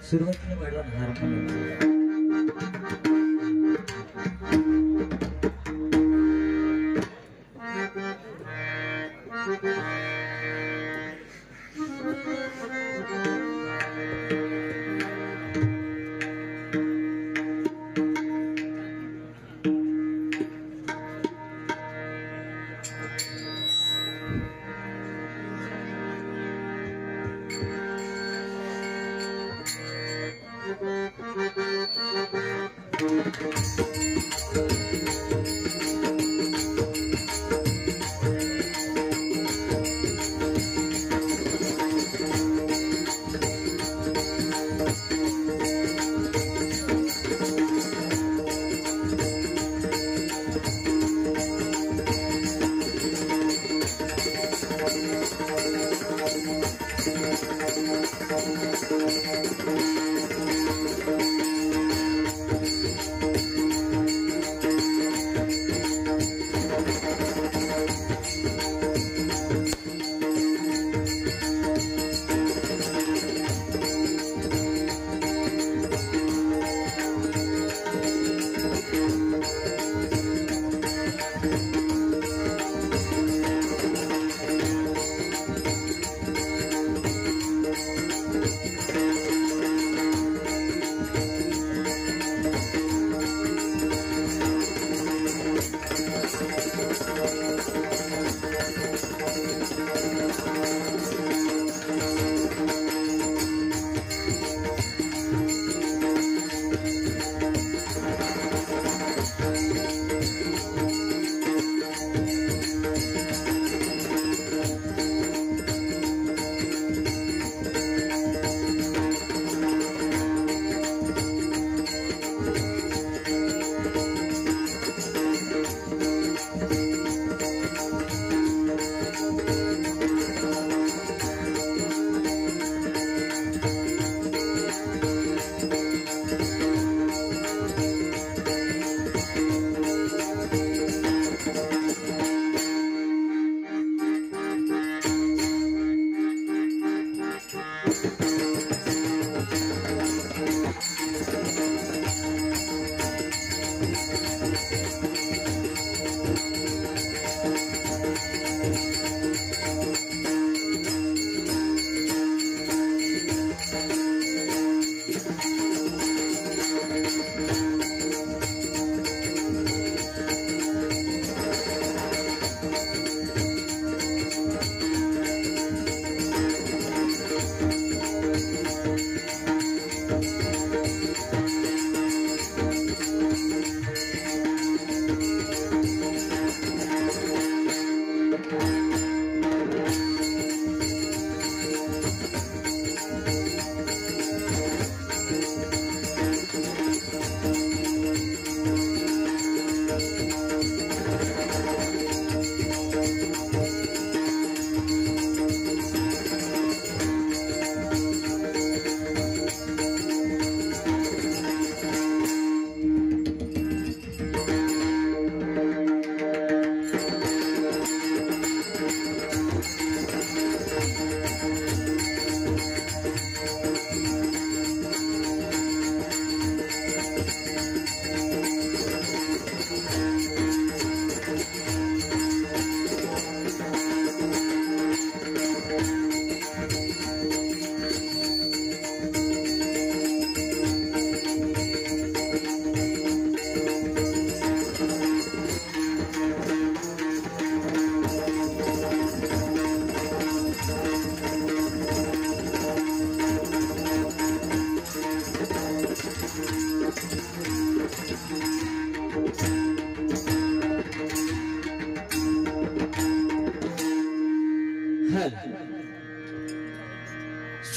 सुरुवातीला वाढवा हार्मोनियम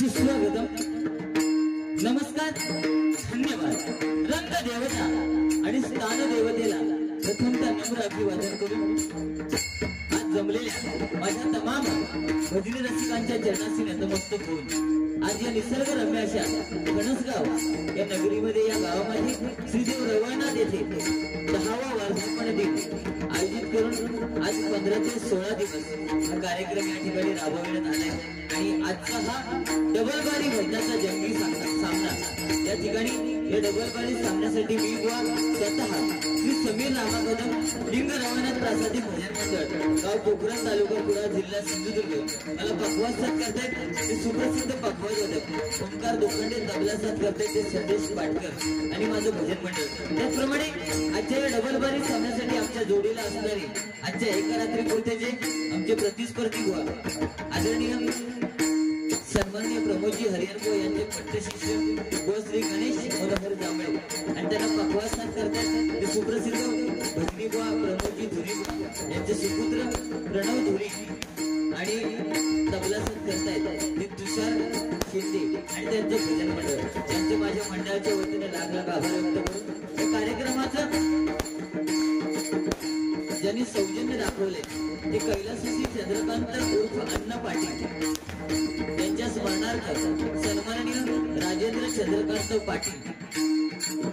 सुस्वागतम, नमस्कार, धन्यवाद. रंग देवता आणि स्थान देवतेला प्रथमतः नम्र अभिवादन करून आज जमलेल्या माझ्या तमाम भजनी रसिकांच्या चरणाशी नतमस्तक होऊन आज या निसर्गरम्य अशा फणसगाव या नगरीमध्ये या गावामध्ये श्रीदेव रवळनाथ येथे 10वा वर्धापन दिन आयोजित करून आज 15 ते 16 दिवस हा कार्यक्रम या ठिकाणी राबवण्यात आलाय. आणि आजचा हा डबल बारी भजनाचा जंगी सामना या ठिकाणी या डबल बारी सामन्यासाठी मी बुवा स्वतः श्री समीर रामा कदम लिंग रवानाथ प्रासादी भजन मंडळ गाव कोकरण तालुका कुडाळ जिल्हा सिंधुदुर्ग मला पखवाज साथ करतायत ते सुप्रसिद्ध पखवाज वादक ओंकार दोखंडे तबला साथ करतायत ते संदेश पाटकर आणि माझं भजन मंडळ। त्याचप्रमाणे आजच्या या डबल बारी सामन्यासाठी आमच्या जोडीला असणारे आजच्या एका रात्री पुरतेचे आमचे प्रतिस्पर्धी बुवा आदरणीय सन्माननीय प्रमोदजी हरिहरबो यांचे पट्टशिष्य व श्री गणेश मनोहर जांभळे आणि त्यांना पखवाज साथ करतात ते सुप्रसिद्ध भजनी बुवा प्रमोदजी धुरी यांचे सुपुत्र प्रणव धुरी आणि तबला साथ करतायत ते तुषार शिंदे आणि त्यांचे भजन मंडळ त्यांचे माझ्या मंडळाच्या वतीने लाख लाख आभार व्यक्त करून या कार्यक्रमाचं ज्यांनी सौजन्य दाखवले ते कैलासवासी चंद्रकांत उर्फ अण्णा पाटील त्यांच्या स्मरणार्थ सन्माननीय राजेंद्र चंद्रकांत पाटील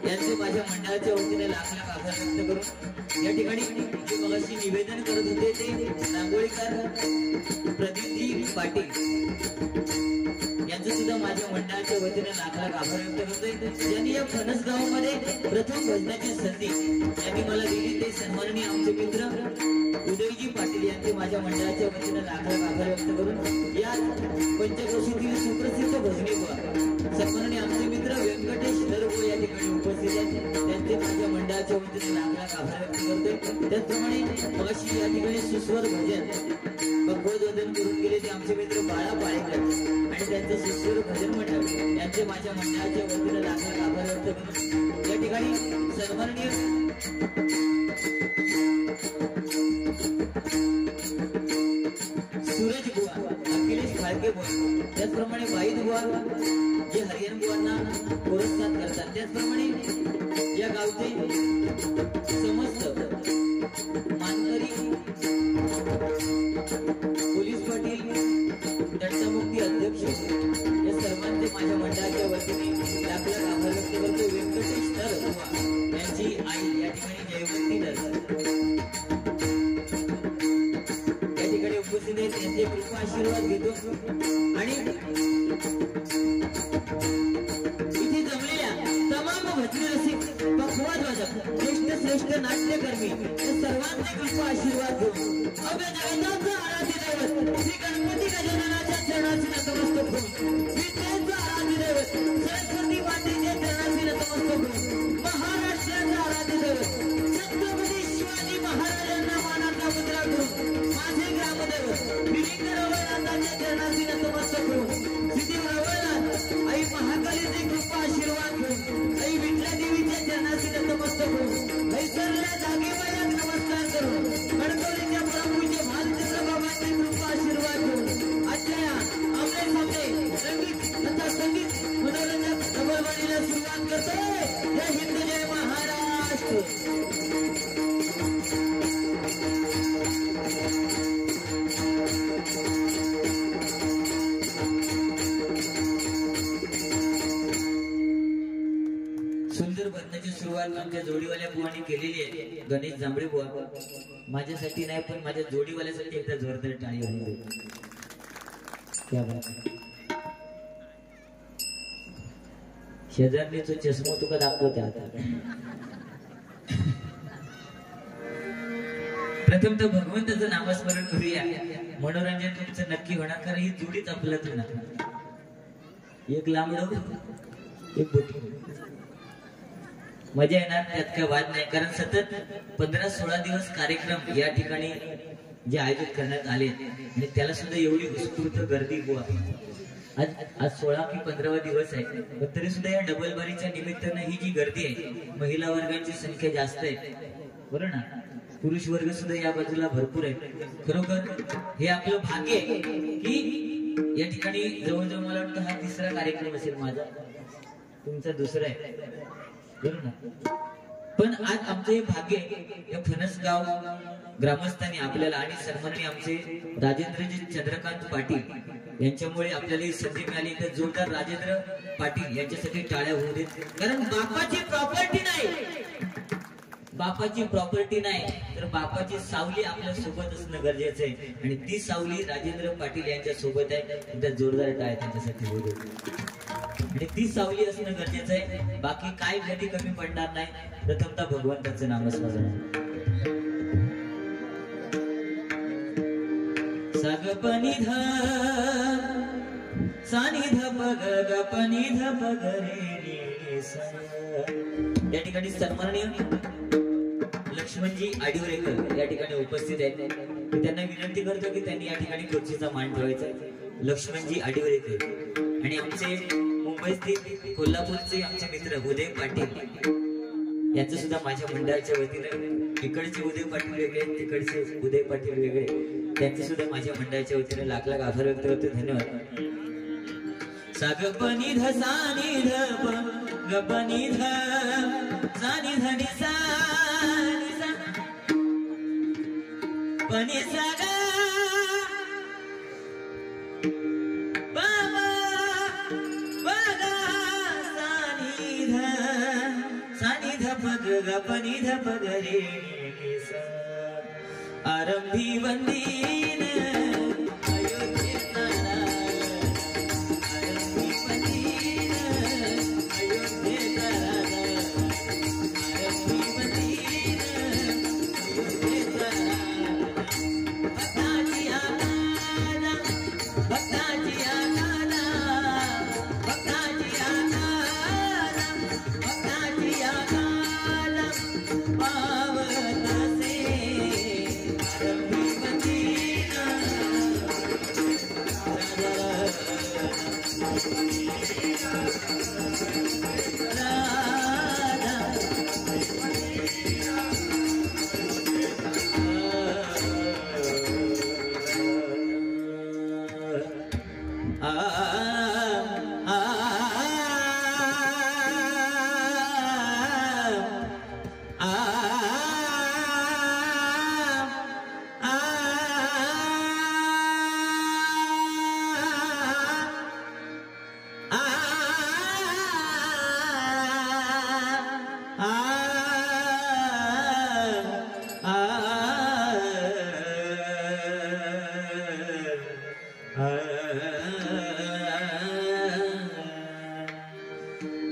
यांचे माझ्या मंडळाच्या वतीने लाख लाख आभार व्यक्त करून या ठिकाणी जे मगाशी निवेदन करत होते ते रांगोळीकार प्रदीपजी पाटील यांचं सुद्धा माझ्या मंडळाच्या वतीने लाख लाख आभार व्यक्त करतोय। ज्यांनी या फणस गावामध्ये प्रथम भजनाची संधी यांनी मला दिली ते सन्माननीय आमचे मित्र उदयजी पाटील यांचे माझ्या मंडळाच्या वतीने लाख लाख आभार व्यक्त करून या पंचक्रोशीतील सुप्रसिद्ध भजनी बुवा सन्माननीय आमचे मित्र व्यंकटेश नरबो या ठिकाणी उपस्थित आहेत त्यांचे माझ्या मंडळाच्या वतीने लाख लाख आभार व्यक्त करतोय। त्याचप्रमाणे मगाशी या ठिकाणी सुस्वर भजन भगवत वदन करून गेले ते आमचे मित्र बाळा पाळेकर आणि त्यांचे सुस्वर भजन मंडळ यांचे माझ्या मंडळाच्या वतीने लाख लाख आभार व्यक्त करून या ठिकाणी सन्माननीय सूरज बुवा अखिलेश फाळके बुवा त्याचप्रमाणे वाईद बुवा जे हरिहर बुवांना पुरस्कार करतात त्याचप्रमाणे या गावचे समस्त मानकरी पोलीस पाटील दंडमुक्ती अध्यक्ष या सर्वांचे माझ्या मंडळाच्या वतीने लाख लाख आभार व्यक्त करतो। व्यंकटेश नर बुवा यांची आई या ठिकाणी जयवंती नर या ठिकाणी उपस्थित आहेत त्यांचे कृपा आशीर्वाद घेतो आणि इथे जमलेल्या तमाम भजनी रसिक पखवाज वादक श्रेष्ठ नाट्यकर्मी या सर्वांचे कृपा आशीर्वाद घेऊन अभय जगन्नाथचं आराध्य दैवत श्री गणपती गजाननाच्या चरणाशी नतमस्तक होऊन विद्येचं आराध्य दैवत सरस्वती मातेच्या चरणाशी नतमस्तक होऊन महाराष्ट्राचं आराध्य दैवत छत्रपती शिवाजी महाराजांना मानाचा मुद्रा करून माझे ग्रामदैवत मिलिंद रवळनाथांच्या चरणाशी नतमस्तक होऊन सिद्धी रवळनाथ आई महाकालीचे कृपा आशीर्वाद घेऊन आई विठला देवीच्या चरणाशी नतमस्तक होऊन ऐसरल्या जागेवर नमस्कार करून कणकवलीच्या प्रभूचे भालचंद्र बाबांचे कृपा आशीर्वाद घेऊन आजच्या आमने सामने संगीत तथा संगीत मनोरंजक डबलबारीला सुरुवात करतोय। जय हिंद जय महाराष्ट्र। सुंदर भजनाची सुरुवात आमच्या जोडीवाल्या बुवांनी केलेली आहे गणेश जांभळे बुवा माझ्यासाठी नाही पण माझ्या जोडीवाल्यासाठी एकदा जोरदार टाळी होऊन दे। क्या बात शेजारने तो चष्मा तुका दाखवते आता प्रथम तर भगवंताचं नामस्मरण करूया मनोरंजन तुमचं नक्की होणार कारण ही जोडीच आपल्यात होणार एक लांबड एक बोटी मजा येणार त्यात काय वाद नाही कारण सतत 15-16 दिवस कार्यक्रम या ठिकाणी जे आयोजित करण्यात आले आणि त्याला सुद्धा एवढी उत्स्फूर्त गर्दी बुवा आज 16 की 15वा दिवस आहे पण तरी सुद्धा या डबल बारीच्या निमित्तानं ही जी गर्दी आहे महिला वर्गाची संख्या जास्त आहे बरोबर ना पुरुष वर्ग सुद्धा या बाजूला भरपूर आहे खरोखर हे आपलं भाग्य आहे की या ठिकाणी जवळजवळ मला वाटतं हा 3रा कार्यक्रम असेल माझा तुमचा 2रा आहे बरोबर ना पण आज आमचं हे भाग्य या फणसगाव ग्रामस्थांनी आपल्याला आणि सन्माननीय आमचे राजेंद्रजी चंद्रकांत पाटील यांच्यामुळे आपल्याला ही संधी मिळाली तर जोरदार राजेंद्र पाटील यांच्यासाठी टाळ्या होऊ देत कारण बापाची प्रॉपर्टी नाही तर बापाची सावली आपल्या सोबत असणं गरजेचं आहे आणि ती सावली राजेंद्र पाटील यांच्या सोबत आहे जोरदार टाळ्या त्यांच्यासाठी होऊ देत। आणि ती सावली असणं गरजेचं आहे. बाकी काय कधी कमी पडणार नाही. प्रथमतः भगवंताचं नामस्मरण. सगपनी ध सानी ध पग गपनी ध पग रे सा. या ठिकाणी सन्माननीय लक्ष्मणजी आडिवरेकर या ठिकाणी उपस्थित आहेत. मी त्यांना विनंती करतो की त्यांनी या ठिकाणी खुर्चीचा मान ठेवायचा. लक्ष्मणजी आडिवरेकर आणि आमचे मुंबई स्थित कोल्हापूरचे आमचे मित्र उदय पाटील यांचं सुद्धा माझ्या मंडळाच्या वतीने, इकडचे उदय पाटील वेगळे, तिकडचे उदय पाटील वेगळे, त्यांचे सुद्धा माझ्या मंडळाच्या वतीने लाख लाख आभार व्यक्त करतो. धन्यवाद. सागपनी ध सानी ध प गपनी ध सानी ध नि सा नि सा पनी सा ग बाबा बागा सानी ध प गपनी ध प ग रे नि सा. आरंभी वंदीन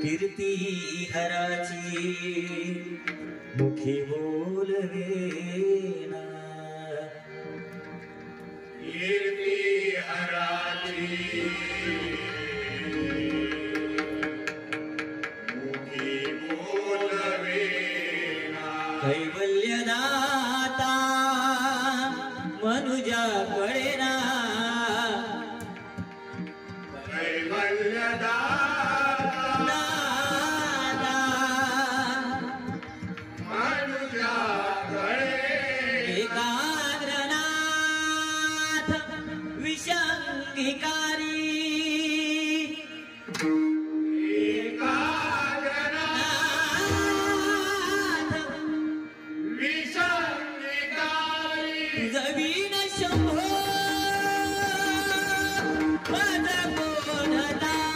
कीर्ती हराची मुखी बोलवेना. कीर्ती हराची मुखी बोलवेना. कैवल्यदाता मनुजा कळेना. कैवल्यदाता विशांगिकारी विशांगिकारी जमीन शंभो पद बोधदारी.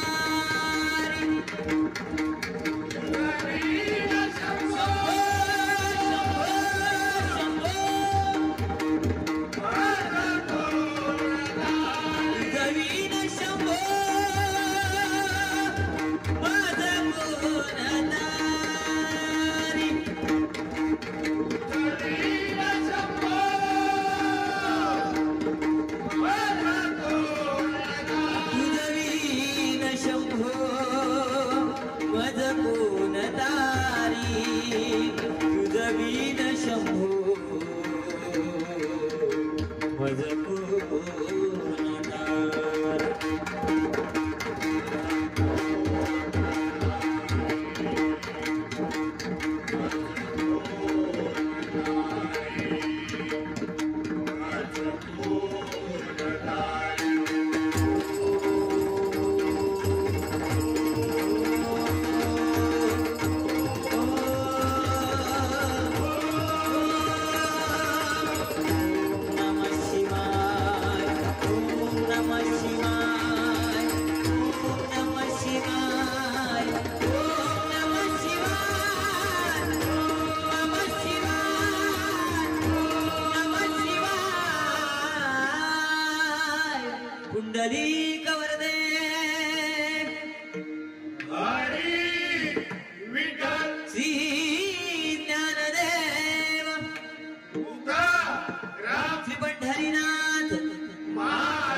जमीन शंभो कुंडली कवरदे श्री ज्ञानदेव श्री पंढरीनाथ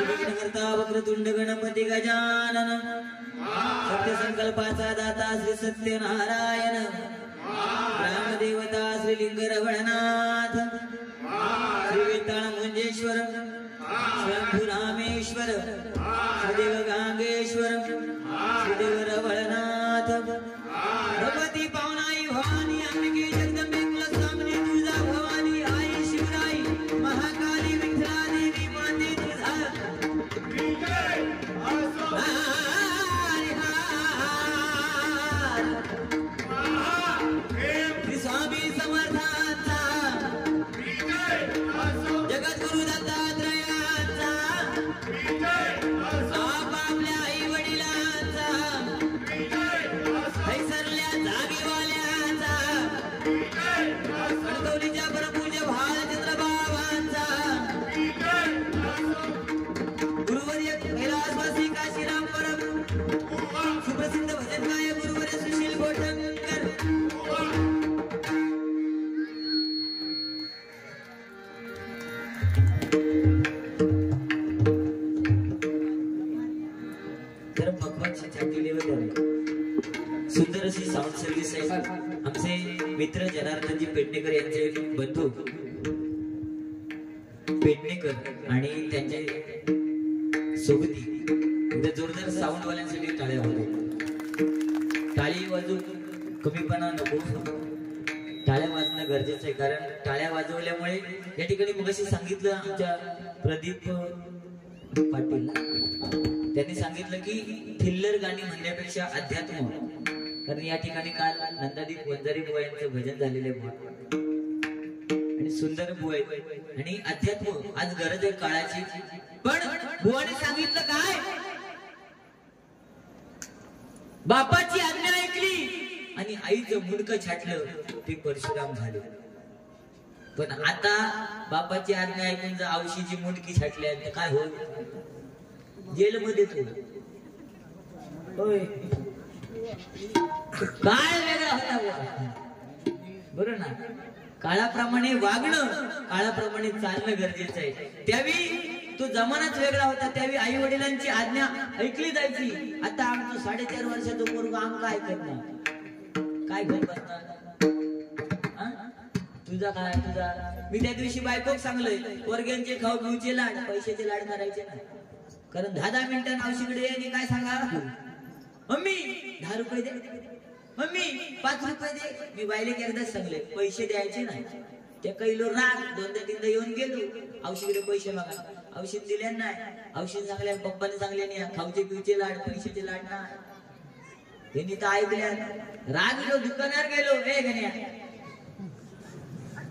विघ्नहर्ता वक्रतुंड गणपती गजानन सत्य संकल्पाचा दाता श्री सत्यनारायण रामदेवता श्री लिंगरवळनाथ श्री वेताळ मुंजेश्वर शंभू रामेश्वर श्रीदेव गांगेश्वर श्रीदेव रवळनाथ भगवती पावनाई भवानी अंबिके जगदंबे कुलस्वामिनी तुळजा भवानी आई शिवराई महाकाली विठ्ठला देवी माते तुझा श्री स्वामी समर्थांचा जगद्गुरु दत्तात्रयाचा आपापल्या आई वडिलांचा हैसरल्या जागेवाल्यांचा कणकवलीच्या परपूज्य भालचंद्र बाबांचा गुरुवर्य कैलासवासी काशीराम परम सुप्रसिद्ध भजन गायक गुरुवर्य सुशील गोठणकर तर भगवानची छाती लेवल सुंदर अशी साऊंड सर्व्हिस आहे आमचे मित्र जनार्दनजी पेडणेकर यांचे बंधू पेडणेकर आणि त्यांचे सोबती जोरदार साऊंड वाल्यांसाठी टाळ्या वाजवू टाळी वाजवू कमीपणा नको टाळ्या वाजणं गरजेचं आहे कारण टाळ्या वाजवल्यामुळे या ठिकाणी मगाशी सांगितलं आमच्या प्रदीप पाटील त्यांनी सांगितलं की थिल्लर गाणी म्हणण्यापेक्षा अध्यात्म कारण या ठिकाणी काल नंदादीप वंजारी बुवा यांचं भजन झालेले बुवा आणि सुंदर बुवा आणि अध्यात्म आज गरज आहे काळाची पण बुवाने सांगितलं काय बापाची आज्ञा ऐकली आणि आईचं मुंडकं छाटलं ते परशुराम झाले पण आता बापाची आज्ञा ऐकून जर आवशीची मुंडकी छाटल्या तर काय होईल जेलमध्ये तू होय काय वेगळा होता बरोबर ना काळाप्रमाणे वागणं काळाप्रमाणे चालणं गरजेचं आहे त्यावेळी तो जमानाच वेगळा होता त्यावेळी आई वडिलांची आज्ञा ऐकली जायची आता आमचं 3.5 वर्षाचं पोरगं आमचं ऐकत नाही काय घेऊन बसणार तुझा काय तुझा मी त्या दिवशी बायकोक सांगलंय वर्ग्यांचे खाऊ पिऊचे लाड पैशाचे लाड करायचे नाही कारण 10 मिनिटं नावशीकडे आणि काय सांगा मम्मी 10 रुपये दे मम्मी 5 रुपये दे मी बायले एकदाच सांगले पैसे द्यायचे नाही त्या कैलो राग 2-3 येऊन गेलो औषधीकडे पैसे मागा औषध दिले नाही औषध सांगल्या पप्पाने सांगले नाही खाऊचे पिऊचे लाड पैशाचे लाड ना यांनी तर ऐकल्या राग गेलो दुकानावर गेलो हे गण्या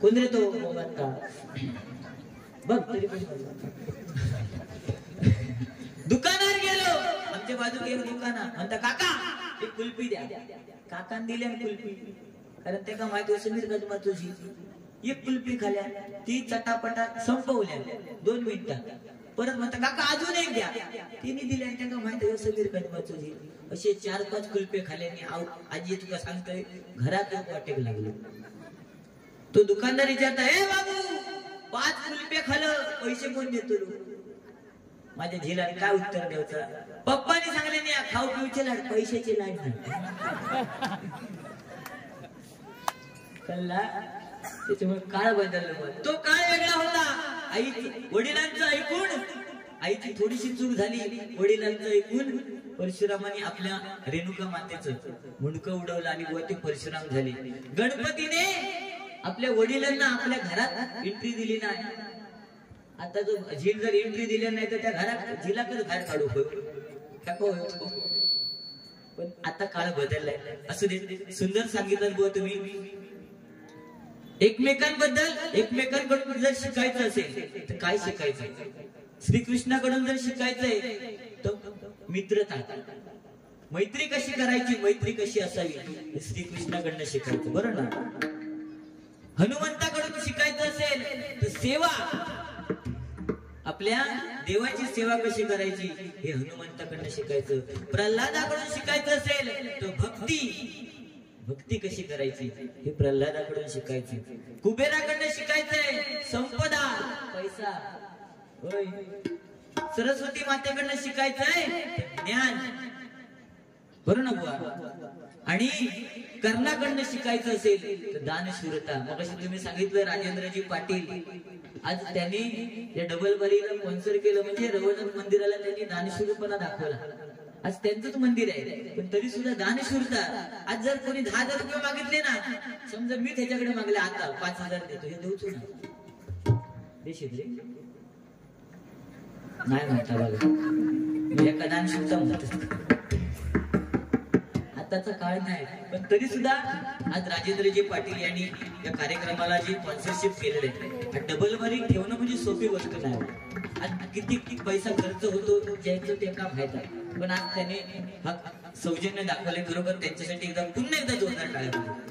कोण रे तो मोबाईल बघ तरी दुकानावर गेलो आमच्या बाजूला एक दुकाना म्हणता काका एक कुल्फी द्या काकान दिल्या कुल्फी कारण ते का माहिती समीर गजमा तुझी एक कुल्फी खाल्या ती चटापटा संपवल्या 2 मिनिटात परत म्हणता काका अजून एक द्या तिने दिल्या त्यांना माहिती समीर गजमा तुझी असे 4-5 कुल्फी खाल्याने आजी तुला सांगतोय घरात वाटेक लागले तो दुकानदार विचारता ए बाबू 5 कुल्फी खाल्लं पैसे कोण देतो माझ्या झिलाने काय उत्तर द्यायचं पप्पाने सांगले नाही खाऊ पिऊचे लाड पैशाचे लाड नाही कल्ला त्याच्यामुळे काळ बदलला तो काळ वेगळा होता आई वडिलांचं ऐकून आईची थोडीशी चूक झाली वडिलांचं ऐकून परशुरामाने आपल्या रेणुका मातेचं मुंडकं उडवलं आणि व ते परशुराम झाले गणपतीने आपल्या वडिलांना आपल्या घरात एंट्री दिली नाही आता जो झील जर एंट्री दिली नाही तर त्या घरात झिलाकडे बाहेर काढू पण आता काळ बदललाय असं सुंदर सांगितलं बुवा तुम्ही एकमेकांकडून जर शिकायचं असेल तर काय शिकायचं श्रीकृष्णाकडून जर शिकायचंय तर मित्रता मैत्री कशी करायची मैत्री कशी असावी श्रीकृष्णाकडनं शिकायचं बरोबर ना हनुमंताकडून शिकायचं असेल तर सेवा आपल्या देवाची सेवा कशी करायची हे हनुमंताकडनं शिकायचं. प्रल्हादाकडून शिकायचं असेल तर भक्ती कशी करायची हे प्रल्हादाकडून शिकायचं. कुबेराकडनं शिकायचंय संपदा पैसा. होय. सरस्वती मातेकडनं शिकायचंय ज्ञान. बरोबर ना बुवा. आणि कर्णाकडनं शिकायचं असेल तर दानशूरता. मग तुम्ही सांगितलं राजेंद्रजी पाटील आज त्यांनी या डबल बारीला स्पॉन्सर केलं म्हणजे रवनाथ मंदिराला त्यांनी दानशूरपणा दाखवला. आज त्यांचंच मंदिर आहे पण तरी सुद्धा दानशूरता. आज जर कोणी 10,000 रुपये मागितले ना, समजा मी त्याच्याकडे मागले आता 5,000 देतो, हे देऊच ना देशील रे नाही म्हणता बघा. मी एका दानशूरता म्हणतो. आताचा काळ नाही पण तरी सुद्धा आज राजेंद्रजी पाटील यांनी या कार्यक्रमाला जी स्पॉन्सरशिप केलेली आहे. डबल बारी ठेवणं म्हणजे सोपी गोष्ट नाही. आज किती पैसा खर्च होतो ज्याचं ते काम माहित आहे. पण आज त्याने हा सौजन्य दाखवले. खरोखर त्यांच्यासाठी पुन्हा एकदा जोरदार टाळ्या पाहिजे.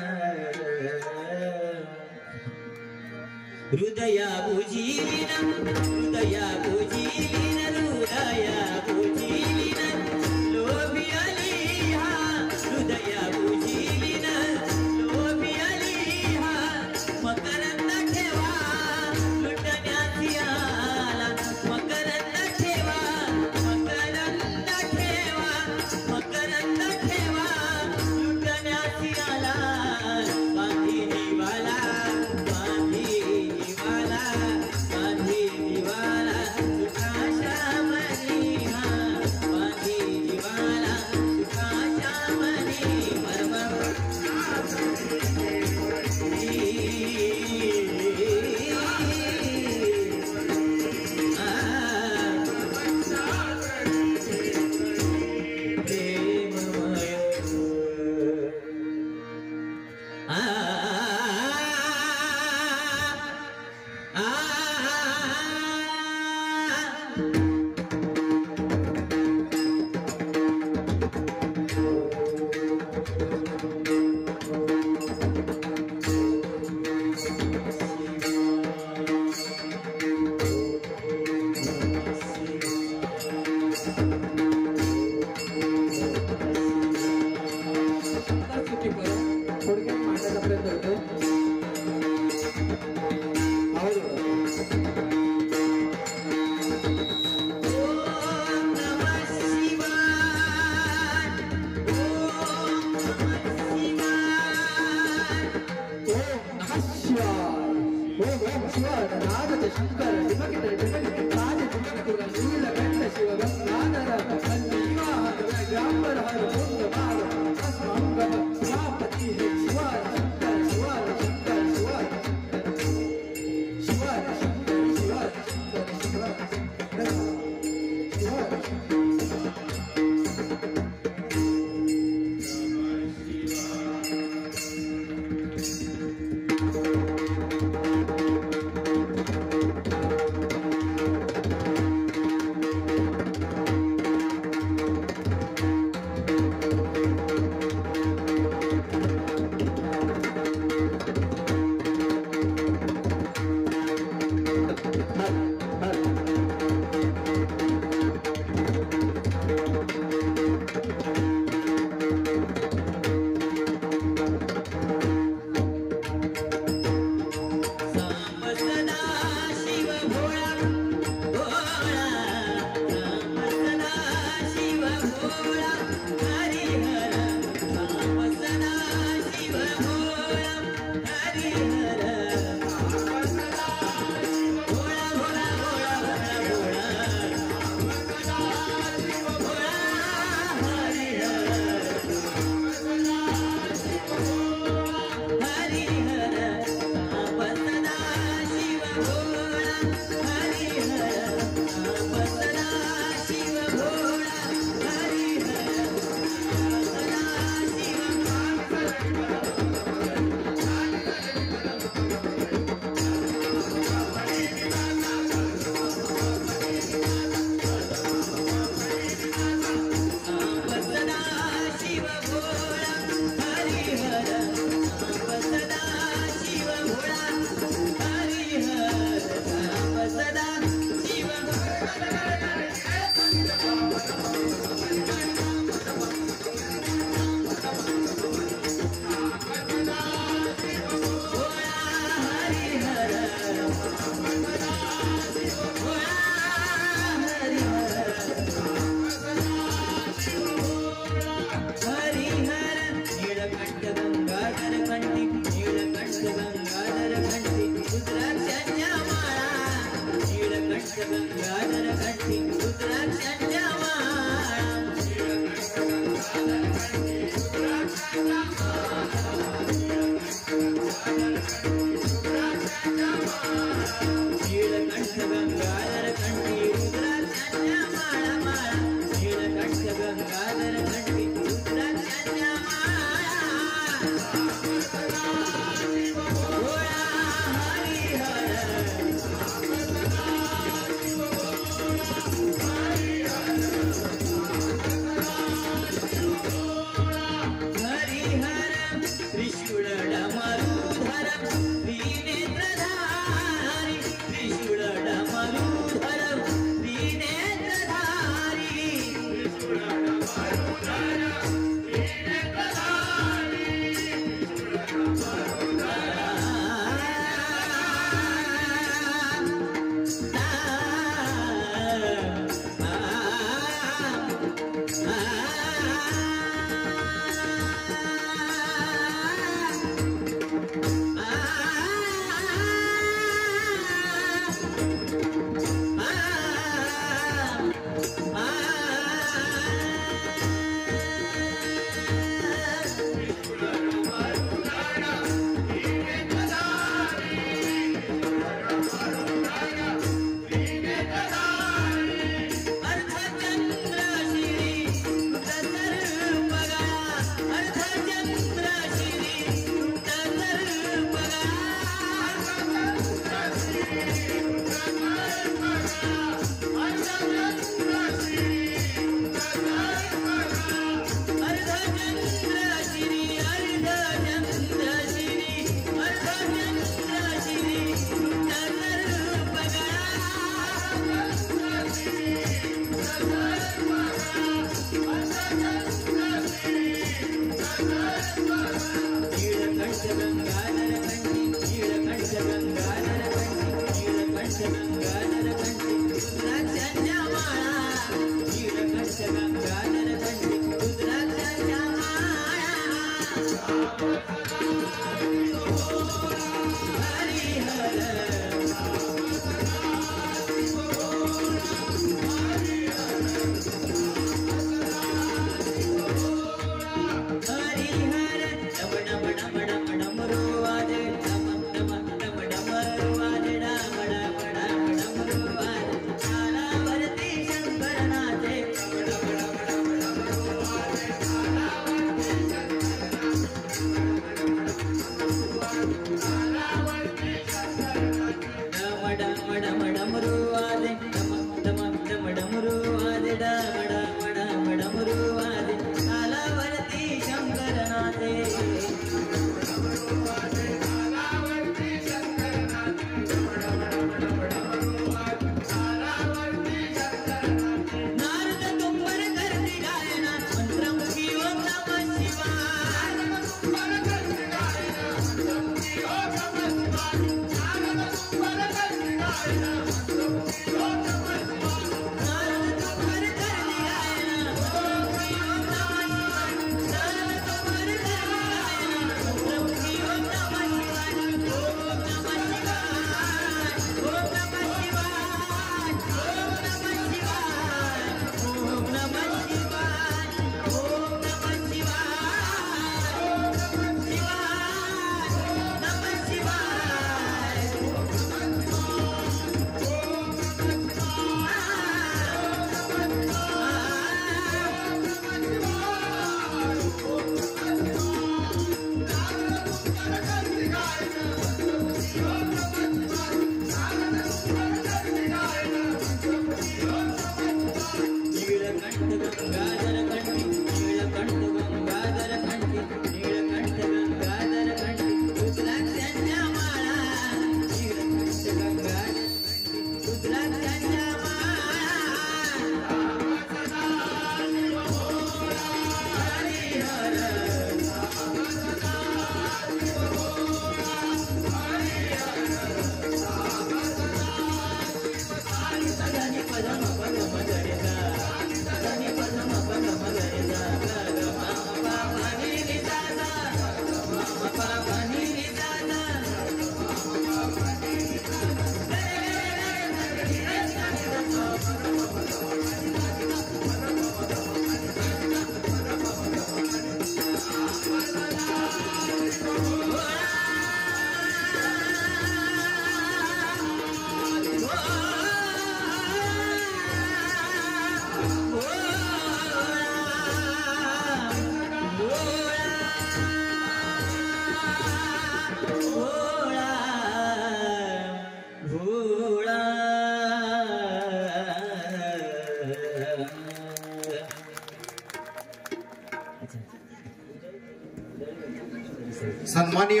सन्माननीय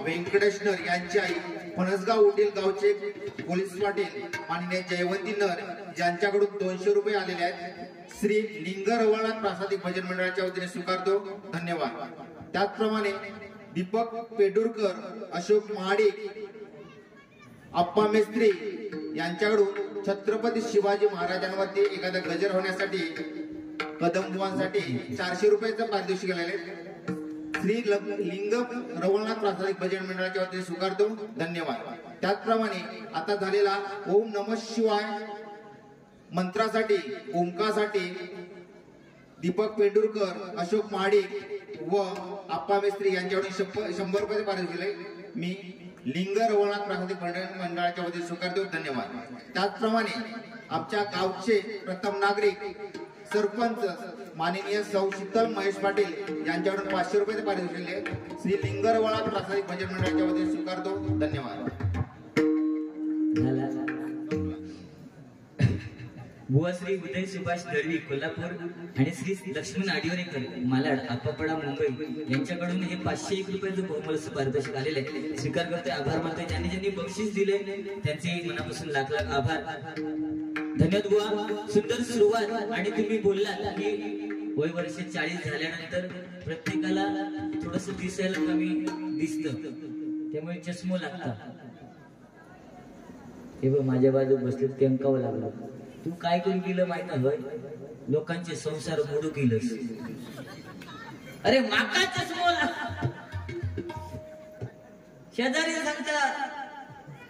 व्यंकटेश नर यांची आई फणसगाव उटील गावचे पोलीस पाटील माननीय जयवंती नर ज्यांच्याकडून 200 रुपये आलेले आहेत श्री लिंग रवळनाथ प्रासादिक भजन मंडळाच्या वतीने स्वीकारतो. धन्यवाद. त्याचप्रमाणे दीपक पेडुरकर, अशोक महाडिक, अप्पा मेस्त्री यांच्याकडून छत्रपती शिवाजी महाराजांवरती एखादा गजर होण्यासाठी कदमबुवांसाठी 400 रुपयाचं पारितोषिक आलेले श्री लिंग रवळनाथ प्रासादिक भजन मंडळाच्या वतीने स्वीकारतो. धन्यवाद. त्याचप्रमाणे आता झालेला ओम नमः शिवाय मंत्रासाठी ओंकासाठी दीपक पेंडुरकर, अशोक महाडिक व आप्पा मेस्त्री यांच्याकडून 100 रुपये पारितोषिक दिले. मी लिंग रवळनाथ प्रासादिक भजन मंडळाच्या वतीने स्वीकारतो. धन्यवाद. त्याचप्रमाणे आमच्या गावचे प्रथम नागरिक सरपंच माननीय सौ शीतल महेश पाटील यांच्याकडून 500 रुपये पारितोषिक दिले. श्री लिंग रवळनाथ प्रासादिक भजन मंडळाच्या वतीने स्वीकारतो. धन्यवाद. बुवा श्री उदय सुभाष दळवी कोल्हापूर आणि श्री लक्ष्मण आडिवरेकर मालाड आपापडा मुंबई यांच्याकडून हे 501 रुपयाचं बहुमूल्य पारितोषिक आलेले आहे. स्वीकार करतोय, आभार मानतोय. ज्यांनी ज्यांनी बक्षीस दिले त्यांचे मनापासून लाख लाख आभार. धन्यवाद बुवा. सुंदर सुरुवात. आणि तुम्ही बोललात की वय वर्ष 40 झाल्यानंतर प्रत्येकाला थोडस दिसायला कमी दिसतं, त्यामुळे चष्मो लागतात. हे बघ माझ्या बाजू बसले ते अंकावं लागलं. तू काय करून गेलं माहित नाही, लोकांचे संसार मोडू केलंस. अरे माका चष्मो शेजारी सांगता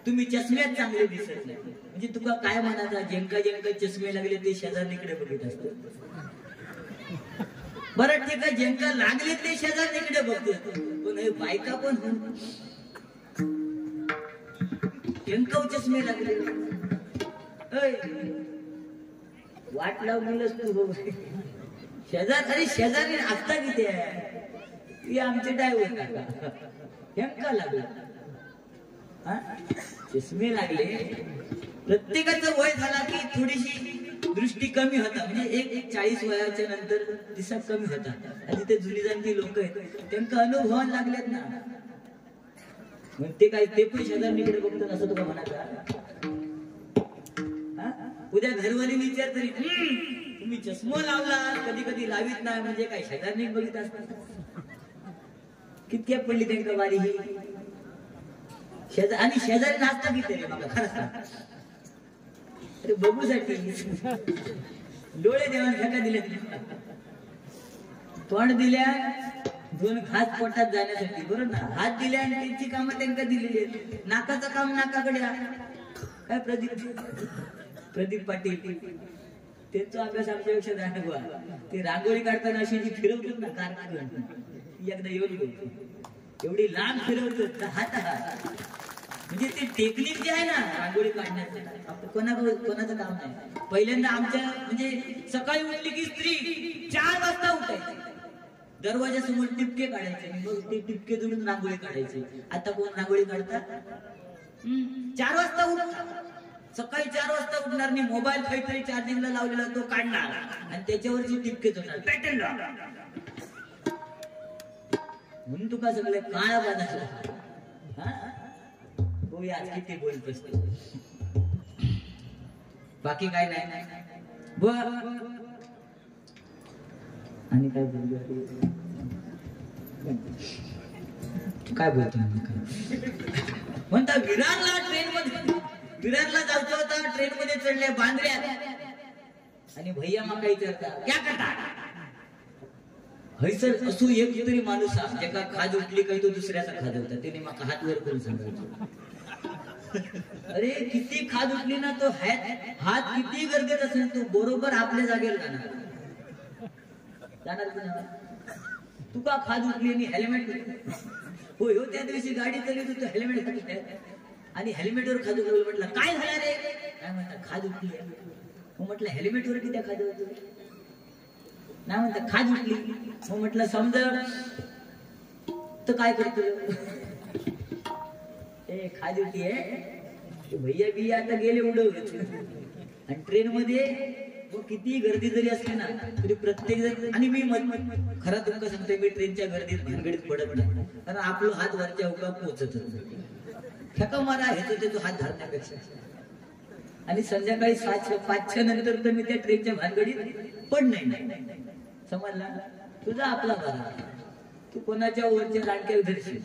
तुम्ही चष्म्यात चांगले दिसत नाही. म्हणजे तुका काय म्हणायचा, जेंका जेंका चष्मे लागले ते शेजारणीकडे बघत असतो. बरं ठीक आहे, जेंका लागले ते शेजारणीकडे बघतो, पण हे बायका पण जेंका चष्मे लागले वाट लावूनच तू शेजार. अरे शेजारी असता किती आहे, आमचे ड्रायव्हर हेंका लागला. चष्मे लागले. प्रत्येकाचं वय झाला की थोडीशी दृष्टी कमी होता. म्हणजे एक 40 वयाच्या नंतर दिसा कमी होता. आणि ते जुनी जाणती लोक आहेत त्यांना अनुभव लागलेत ना, मग ते काय ते पण शेजारणीकडे बघतात असं तुला म्हणायचं. उद्या घरवाली विचार तरी तुम्ही चष्मा लावला, कधी कधी लावित नाही म्हणजे काय शेजारणी बघित असतात. कितक्या पडली त्यांना वारी ही शेजार. आणि शेजारी नाचता किती रे मला खरं सांग. अरे बघूसाठी डोळे देवान फेका दिले, तोंड दिल्या, 2 घास पोटात जाण्यासाठी बरोबर ना. हात दिले आणि त्यांची कामं त्यांना दिलेली आहेत. नाकाचं काम नाकाकडे काय प्रदीप पाटील त्यांचा अभ्यास आमच्यापेक्षा जाणवा. ते रांगोळी काढताना अशी जी फिरवतात ना कार एकदा येऊन बोलतो, एवढी लांब फिरवतो हात. म्हणजे ते टेक्निक जे आहे ना रांगोळी काढण्याचं कोणाचं काम नाही. पहिल्यांदा आमच्या म्हणजे सकाळी उठली की स्त्री 4 वाजता उठायची, दरवाजासमोर टिपके काढायचे, मग ते टिपके जोडून रांगोळी काढायची. आता कोण रांगोळी काढतात? 4 वाजता उठतात. सकाळी 4 वाजता उठणार नाही, मोबाईल काहीतरी चार्जिंगला लावलेला तो काढणार आणि त्याच्यावरची टिपके जोडणार पॅटर्न. म्हणून तुका सगळे काळा बांधायला हो आज किती बोलत असतो. बाकी काय नाही. आणि काय बोलतो काय बोलतो म्हणता विरारला ट्रेन मध्ये विरारला जायचं होता. ट्रेन मध्ये चढले बांद्र्यात आणि भैया माका विचारता क्या करता. हैसर असू एक तरी माणूस ज्याका खाज उठली काही तो दुसऱ्याचा खाज होता. त्याने माका हात वर करून सांगायचं. अरे किती खाज उठली ना तो हात किती गरजेचं असेल तो बरोबर आपल्या जागेला जाणार की नाही. तुका खाज उठली आणि हेल्मेट होय हो त्या दिवशी गाडी चालली तू हेल्मेट घातलं आणि हेल्मेटवर खाज उठलं. म्हटलं काय झालं रे, काय म्हणता खाज उठली. मग म्हटलं हेल्मेटवर किती खाज होत नाही म्हणता खाज उठली. मग म्हटलं समजा तर काय करतो खाज उठली आहे भैया बिया आता गेले उडवत. आणि ट्रेन मध्ये किती गर्दी जरी असली ना तरी प्रत्येक जण. आणि मी खरं तुमका सांगतोय मी ट्रेनच्या गर्दीत भानगडीत पडत नाही, कारण आपलं हात वरच्या उका पोचत फेका मारा ह्याचा तो हात धरण्यापेक्षा. आणि संध्याकाळी 5:00 नंतर तर मी त्या ट्रेनच्या भानगडीत पण नाही समजला. तुझा आपला बरा, तू कोणाच्या वरच्या लाडक्या धरशील.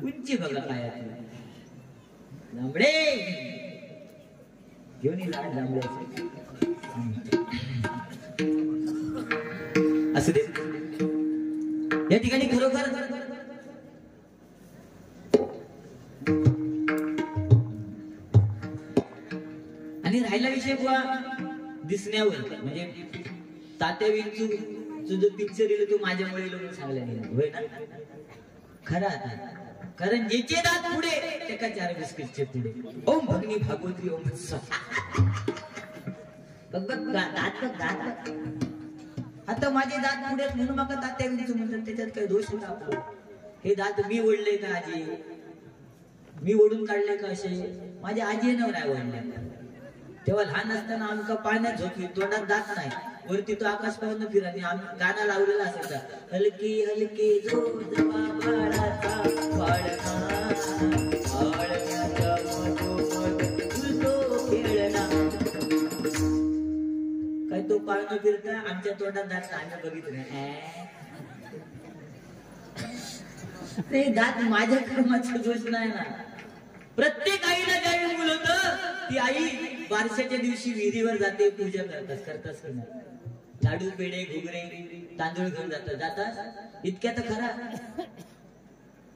उंची बघा काय जांभळे घेऊन लाड जांभळ्याचे असू दे. या ठिकाणी खरोखर आणि राहिला विषय बुवा दिसण्यावर, म्हणजे तात्या विंचू जो पिक्चर येईल तो माझ्यामुळे लोक सांगल्या नाही होय ना. खरा कारण ज्याचे दात पुढे एका 4 बिस्किटचे पुढे. ओम भगनी भागवती ओम दात आता माझे दात पुढे म्हणून मग तात्या विंचू म्हणतात. त्याच्यात काही दोष होता. हे दात मी ओढले का आजी, मी ओढून काढले का असे. माझ्या आजीनं नाही ओढले. तेव्हा लहान असताना आमका पाण्यात झोपली, तोंडात दात नाही, वरती तो आकाश पाहून फिर आणि गाणं लावलेला असायचा. हलकी हलकी जो बाळाचा बाळका बाळकाच्या तो खेळना. काय तो पाळणं फिरता आमच्या तोंडात दात आम्ही बघितलं नाही. दात माझ्या कर्माचा दोष नाही ना. प्रत्येक आईला ज्यावेळी मुलं होतं ती आई बारशाच्या दिवशी विहिरीवर जाते, पूजा करताच लाडू पेढे घुगरे तांदूळ घेऊन जातात. इतक्या तर खरा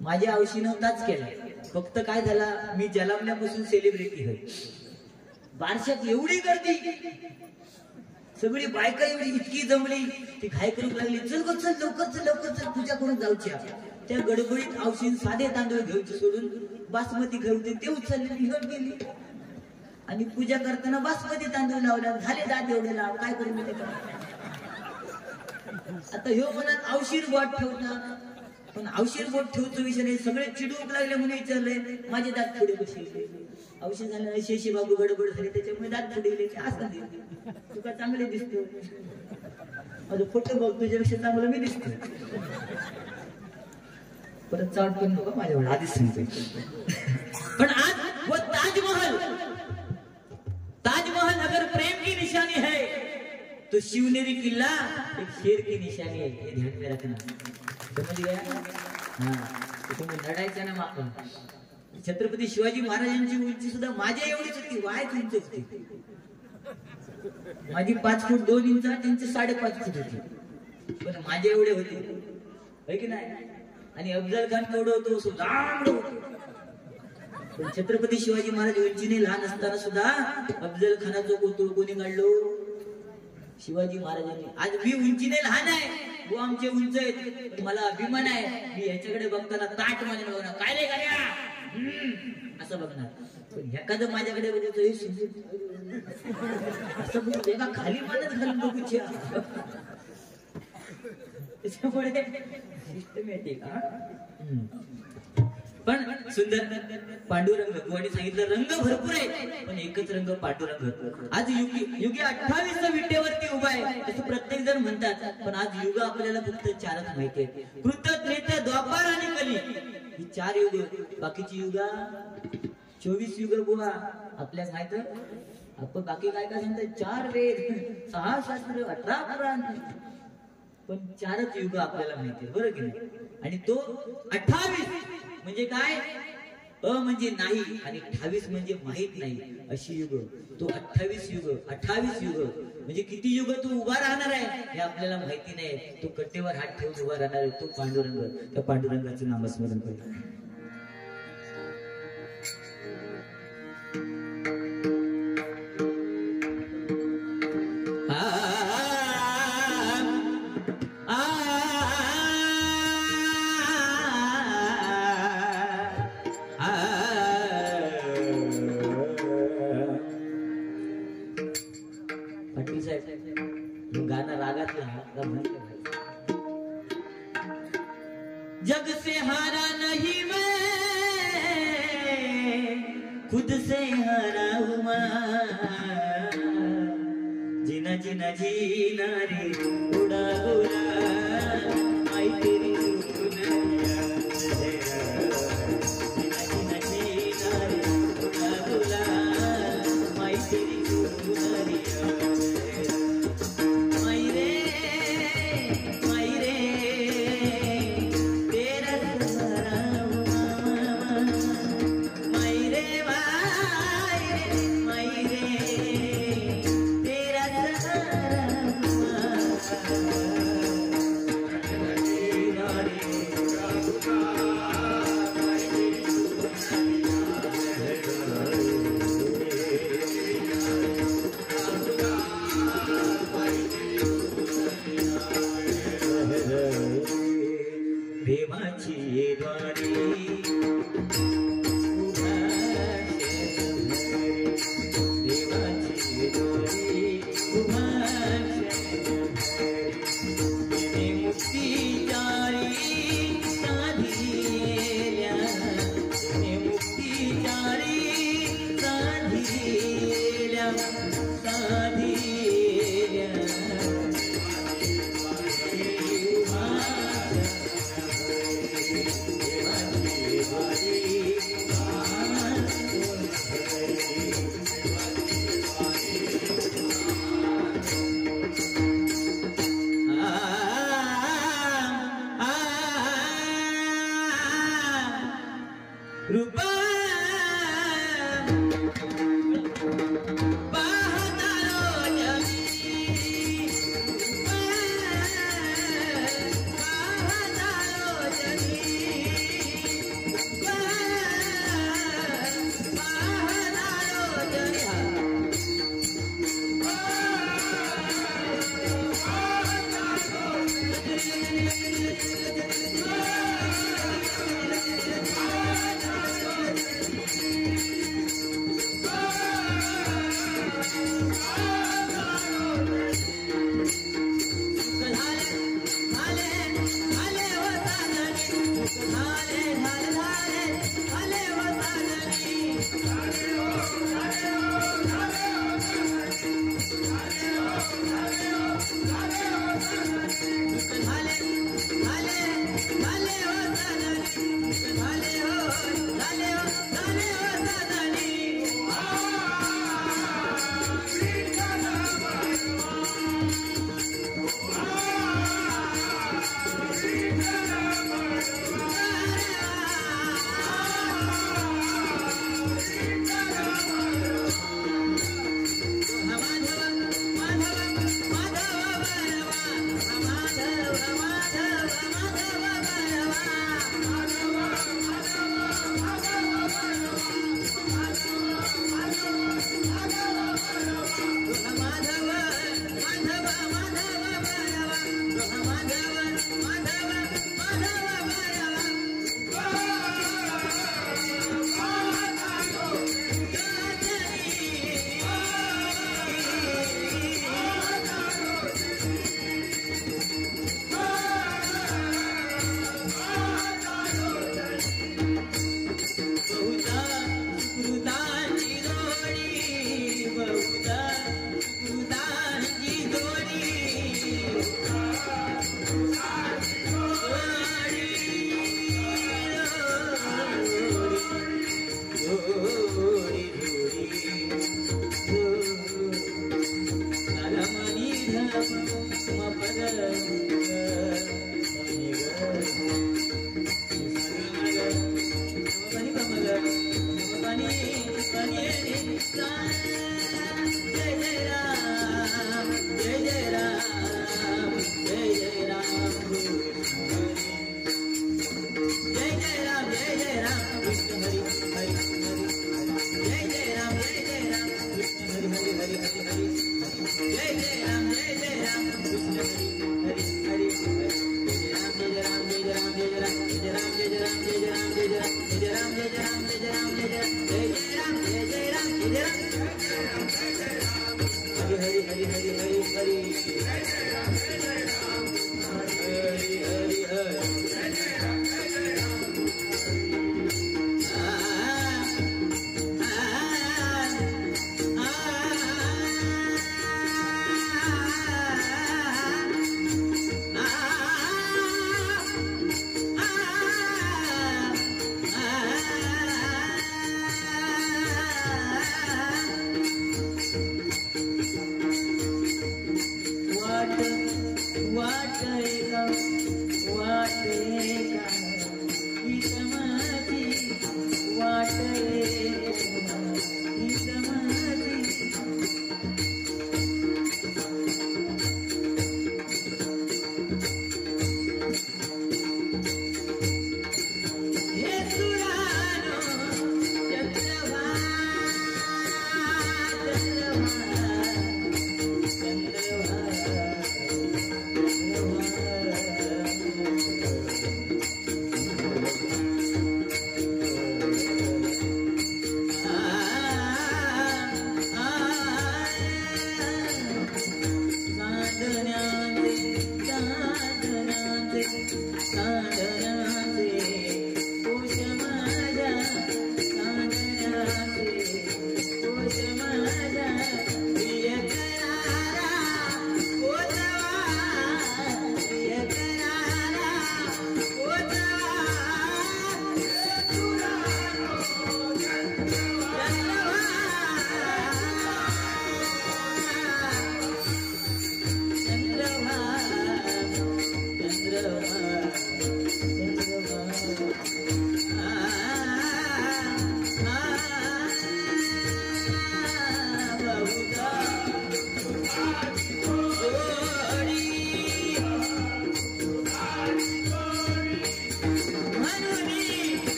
माझ्या औशी नव्हताच केला. फक्त काय झाला, मी जन्मल्यापासून सेलिब्रिटी होय. बारशात एवढी गर्दी, सगळी बायका एवढी इतकी जमली, ती घाई करू लागली, चल गो चल लवकर चल लवकर चल पूजा करून जाऊची. त्या गडबडीत औषध साधे तांदूळ घ्यायचे सोडून बासमती घेऊन ते उचलले निघून गेली. आणि पूजा करताना बासमती तांदूळ लावला. झाले दात एवढे लाव, काय करू मी ते. आता ह्यो मनात औशीर बोट ठेवता, पण औशीर बोट ठेवतो विषय नाही. सगळे चिडूक लागले म्हणून विचारले माझे दात पुढे बसले. औषध झालं शेशी बाबू गडबड झाली त्याच्यामुळे दात पुढे गेले. असं तू का चांगले दिसतो, माझं फोटो बघ, तुझ्यापेक्षा चांगलं मी दिसतो. परत चाट पण नको माझ्यावर, आधीच सांगतोय. पण आज वो ताजमहल अगर प्रेम की निशानी है तो शिवनेरी किल्ला एक शेर की निशानी है. ये ध्यान में रखना. समझ गया. हाँ तुम्ही लढायचं ना आपण. छत्रपती शिवाजी महाराजांची उंची सुद्धा माझ्या एवढीच होती, वायच उंच होती. माझी 5 फूट 2 इंच, त्यांची 5.5 फूट होती, पण माझ्या एवढे होते है की नाही. आणि अफजल खान केवढं होतो, लांब होतो. पण छत्रपती शिवाजी महाराज उंचीने लहान असताना सुद्धा अफजल खानाचं कोतुळ कोणी काढलो, शिवाजी महाराजांनी. आज मी उंचीने लहान आहे, वो आमचे उंच आहेत, मला अभिमान आहे. मी याच्याकडे बघताना ताट मध्ये बघणार, काय रे गाड्या असं बघणार. पण एखादं माझ्याकडे बघतो असं बघतो, एका खाली मानत घालून बघूची. त्याच्यामुळे सिस्टमॅटिक. पण सुंदर पांडुरंग गोवानी सांगितलं रंग भरपूर आहे, पण एकच रंग पांडुरंग. आज युगी 28 विटेवरती उभा आहे असं प्रत्येक जण म्हणतात. पण आज युग आपल्याला फक्त 4च माहिती आहे, कृत त्रेता द्वापार आणि कली. ही 4 युग. बाकीची युगा 24 युग बुवा आपल्याला माहित. आपण बाकी काय काय सांगतात, 4 वेद 6 शास्त्र 18 पुराण, पण 4च युग आपल्याला माहिती आहे, बरं की नाही. आणि तो 28 म्हणजे काय, अ म्हणजे नाही आणि 28 म्हणजे माहित नाही अशी युग. तो 28 युग म्हणजे किती युग तो उभा राहणार आहे हे आपल्याला माहिती नाही. तो कट्टेवर हात ठेवून उभा राहणार आहे तो पांडुरंग. त्या पांडुरंगाचं नामस्मरण करतो. गाना रागातला जग से हारा नहीं मैं, खुद से हारा हुआ. जीना जीना जीना रे उड़ा उड़ा आई तेरी दुनिया. जीना जीना जीना रे उड़ा उड़ा आई तेरी दुनिया.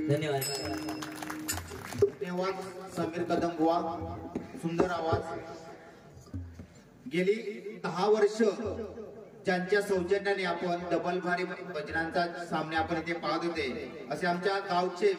धन्यवाद. धन्यवाद समीर कदम बुवा, सुंदर आवाज. गेली 10 वर्ष ज्यांच्या सौजन्याने आपण डबल भारी भजनांचा सामने आपण इथे पाहत होते, असे आमच्या गावचे